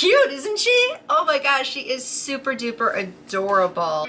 cute, isn't she? Oh my gosh, she is super duper adorable.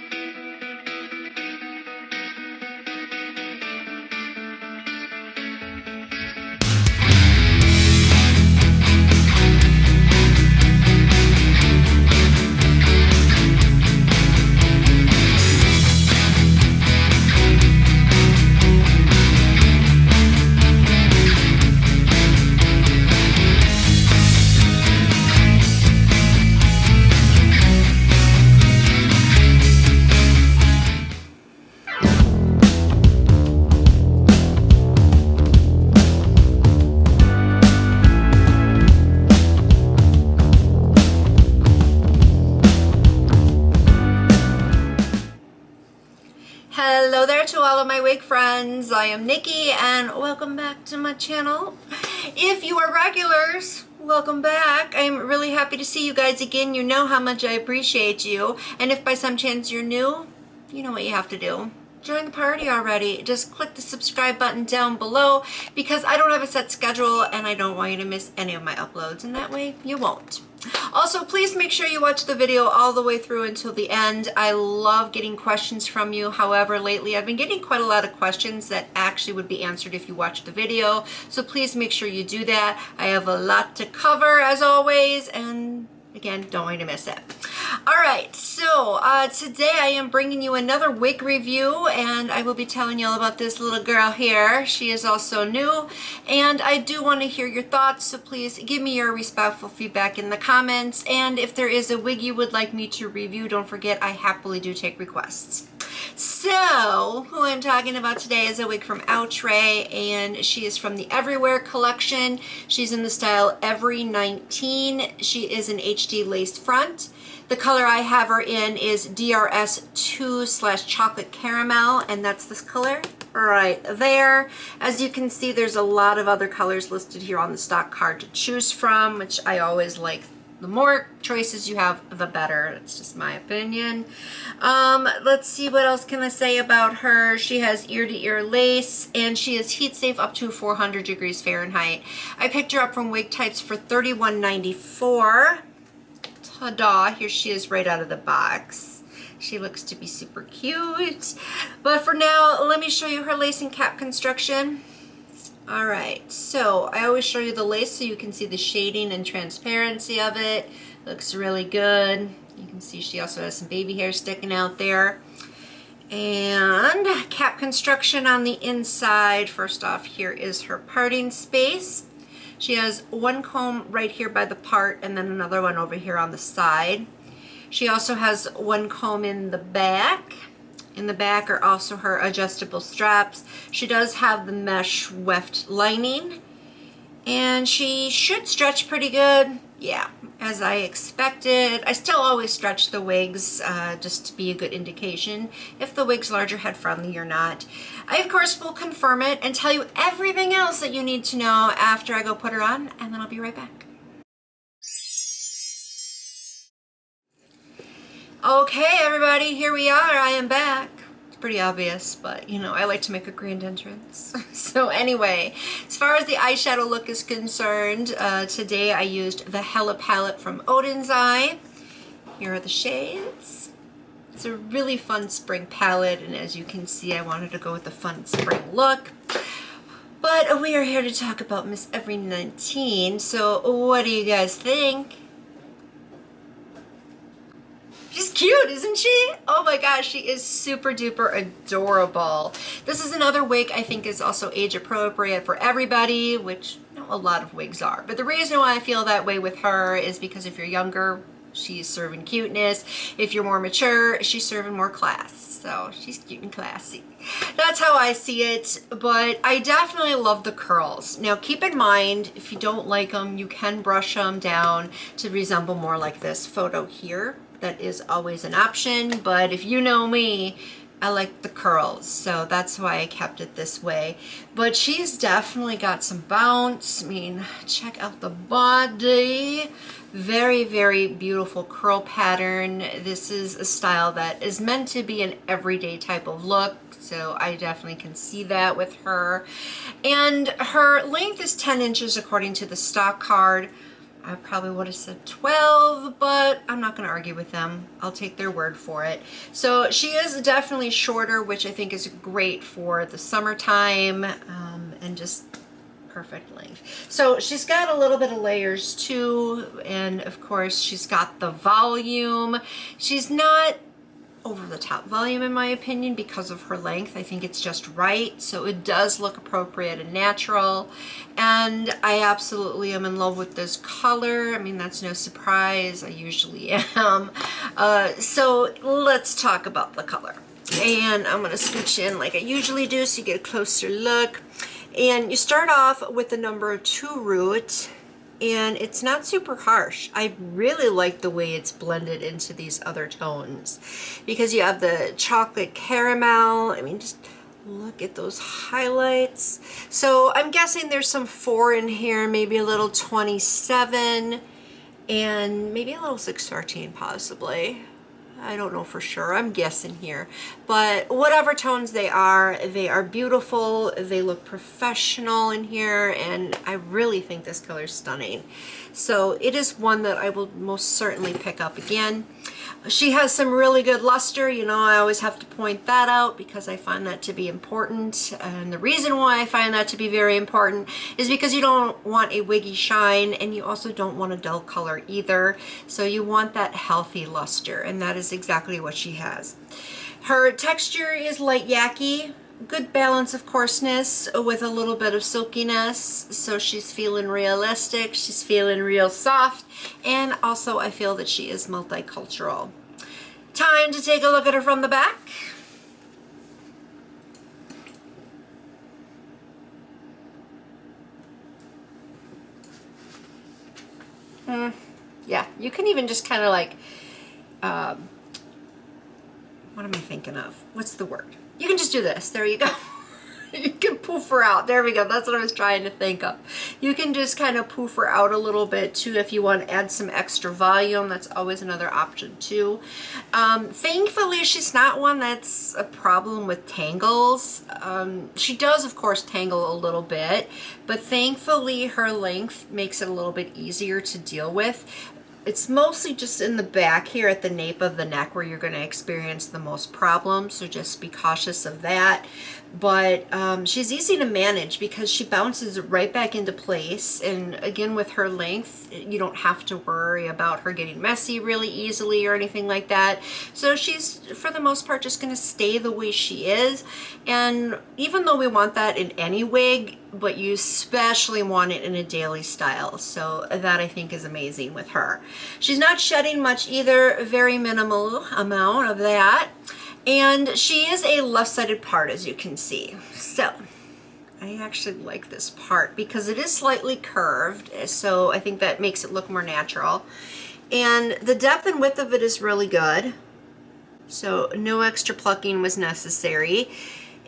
Hello there to all of my wig friends. I am Nikki and welcome back to my channel. If you are regulars, welcome back. I'm really happy to see you guys again. You know how much I appreciate you. And if by some chance you're new, you know what you have to do. Join the party already. Just click the subscribe button down below because I don't have a set schedule and I don't want you to miss any of my uploads, and that way you won't. Also, please make sure you watch the video all the way through until the end. I love getting questions from you. However, lately I've been getting quite a lot of questions that actually would be answered if you watch the video. So please make sure you do that. I have a lot to cover as always, and again, don't want you to miss it. All right, so today I am bringing you another wig review, and I will be telling you all about this little girl here. She is also new, and I do want to hear your thoughts, so please give me your respectful feedback in the comments. And if there is a wig you would like me to review, don't forget I happily do take requests. So, who I'm talking about today is a wig from Outre, and she is from the Everywhere collection. She's in the style Every 19. She is an HD laced front. The color I have her in is DRST2 / chocolate caramel, and that's this color right there. As you can see, there's a lot of other colors listed here on the stock card to choose from, which I always like. The more choices you have, the better. That's just my opinion. Let's see, what else can I say about her? She has ear-to-ear lace, and she is heat safe up to 400 degrees Fahrenheit. I picked her up from Wigtypes for $31.94. Ta-da, here she is right out of the box. She looks to be super cute. But for now, let me show you her lace and cap construction. All right, so I always show you the lace so you can see the shading and transparency of it. Looks really good. You can see she also has some baby hair sticking out there. And cap construction on the inside. First off, here is her parting space. She has one comb right here by the part and then another one over here on the side. She also has one comb in the back. In the back are also her adjustable straps. She does have the mesh weft lining, and she should stretch pretty good. Yeah, as I expected. I still always stretch the wigs just to be a good indication if the wig's larger head friendly or not. I of course will confirm it and tell you everything else that you need to know after I go put her on, and then I'll be right back. Okay, everybody, here we are. I am back. It's pretty obvious, but you know, I like to make a grand entrance. So anyway, as far as the eyeshadow look is concerned, today I used the Hella palette from Outre. Here are the shades. It's a really fun spring palette, and as you can see, I wanted to go with the fun spring look. But we are here to talk about Miss Every 19, so what do you guys think? She's cute, isn't she? Oh my gosh, she is super duper adorable. This is another wig I think is also age appropriate for everybody, which you know, a lot of wigs are. But the reason why I feel that way with her is because if you're younger, she's serving cuteness. If you're more mature, she's serving more class. So she's cute and classy. That's how I see it, but I definitely love the curls. Now keep in mind, if you don't like them, you can brush them down to resemble more like this photo here. That is always an option, but if you know me, I like the curls, so that's why I kept it this way. But she's definitely got some bounce. I mean, check out the body. Very, very beautiful curl pattern. This is a style that is meant to be an everyday type of look, so I definitely can see that with her. And her length is 10 inches according to the stock card. I probably would have said 12, but I'm not going to argue with them. I'll take their word for it. So she is definitely shorter, which I think is great for the summertime, and just perfect length. So she's got a little bit of layers too, and of course she's got the volume. She's not over the top volume in my opinion because of her length. I think it's just right, so it does look appropriate and natural, and I absolutely am in love with this color. I mean, that's no surprise, I usually am. So let's talk about the color, and I'm gonna switch in like I usually do so you get a closer look. And you start off with the number 2 root, and it's not super harsh. I really like the way it's blended into these other tones because you have the chocolate caramel. I mean, just look at those highlights. So I'm guessing there's some 4 in here, maybe a little 27, and maybe a little 614 possibly. I don't know for sure, I'm guessing here, but whatever tones they are beautiful. They look professional in here, and I really think this color is stunning. So it is one that I will most certainly pick up again. She has some really good luster. You know, I always have to point that out because I find that to be important. And the reason why I find that to be very important is because you don't want a wiggy shine, and you also don't want a dull color either. So you want that healthy luster, and that is exactly what she has. Her texture is light yaki. Good balance of coarseness with a little bit of silkiness, so she's feeling realistic, she's feeling real soft, and also I feel that she is multicultural. Time to take a look at her from the back. Yeah, you can even just kind of like, what am I thinking of? What's the word? You can just do this. There you go. You can poof her out. There we go. That's what I was trying to think of. You can just kind of poof her out a little bit too if you want to add some extra volume. That's always another option too. Thankfully, she's not one that's a problem with tangles. She does, of course, tangle a little bit, but thankfully her length makes it a little bit easier to deal with. It's mostly just in the back here at the nape of the neck where you're going to experience the most problems, so just be cautious of that. But she's easy to manage because she bounces right back into place, and again, with her length, you don't have to worry about her getting messy really easily or anything like that. So she's, for the most part, just going to stay the way she is. And even though we want that in any wig, but you especially want it in a daily style, so that I think is amazing with her. She's not shedding much either, very minimal amount of that. And she is a left-sided part, as you can see. So I actually like this part because it is slightly curved, so I think that makes it look more natural. And the depth and width of it is really good, so no extra plucking was necessary.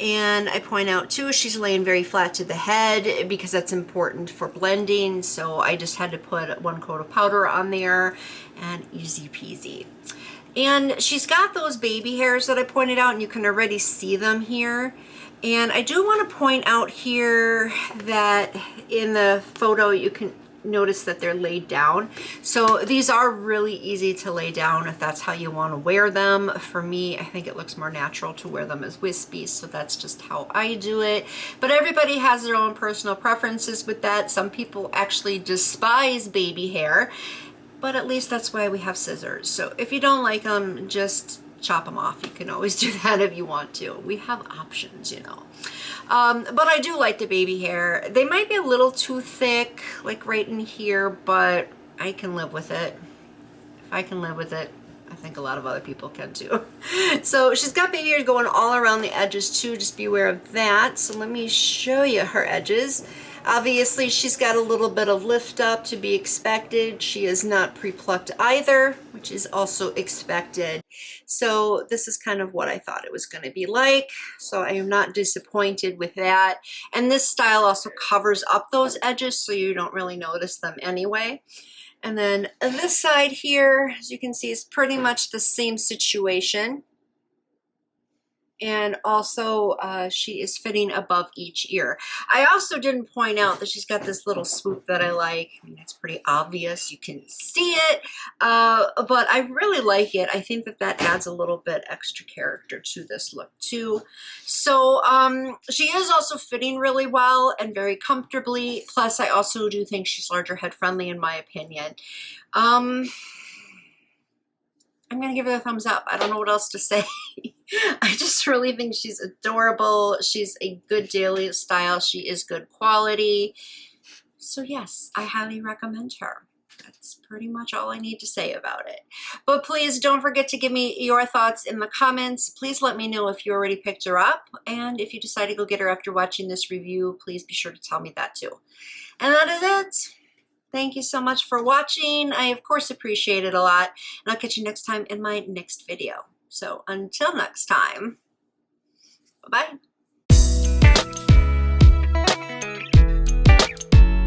And I point out too, she's laying very flat to the head because that's important for blending, so I just had to put 1 coat of powder on there, and easy peasy. And she's got those baby hairs that I pointed out, and you can already see them here. And I do want to point out here that in the photo you can notice that they're laid down. So these are really easy to lay down if that's how you want to wear them. For me, I think it looks more natural to wear them as wispies, so that's just how I do it. But everybody has their own personal preferences with that. Some people actually despise baby hair, but at least that's why we have scissors. So if you don't like them, just chop them off. You can always do that if you want to. We have options, you know. But I do like the baby hair. They might be a little too thick, like right in here, but I can live with it. If I can live with it, I think a lot of other people can too. So she's got baby hairs going all around the edges too. Just be aware of that. So let me show you her edges. Obviously, she's got a little bit of lift up to be expected. She is not pre-plucked either, which is also expected. So this is kind of what I thought it was going to be like. So I am not disappointed with that. And this style also covers up those edges so you don't really notice them anyway. And then on this side here, as you can see, is pretty much the same situation. And also she is fitting above each ear. I also didn't point out that she's got this little swoop that I like. I mean, it's pretty obvious, you can see it, but I really like it. I think that that adds a little bit extra character to this look too. So she is also fitting really well and very comfortably. Plus I also do think she's larger head friendly in my opinion. I'm gonna give her a thumbs up. I don't know what else to say. I just really think she's adorable. She's a good daily style. She is good quality. So yes, I highly recommend her. That's pretty much all I need to say about it. But please don't forget to give me your thoughts in the comments. Please let me know if you already picked her up. And if you decide to go get her after watching this review, please be sure to tell me that too. And that is it. Thank you so much for watching. I, of course, appreciate it a lot. And I'll catch you next time in my next video. So until next time, bye-bye.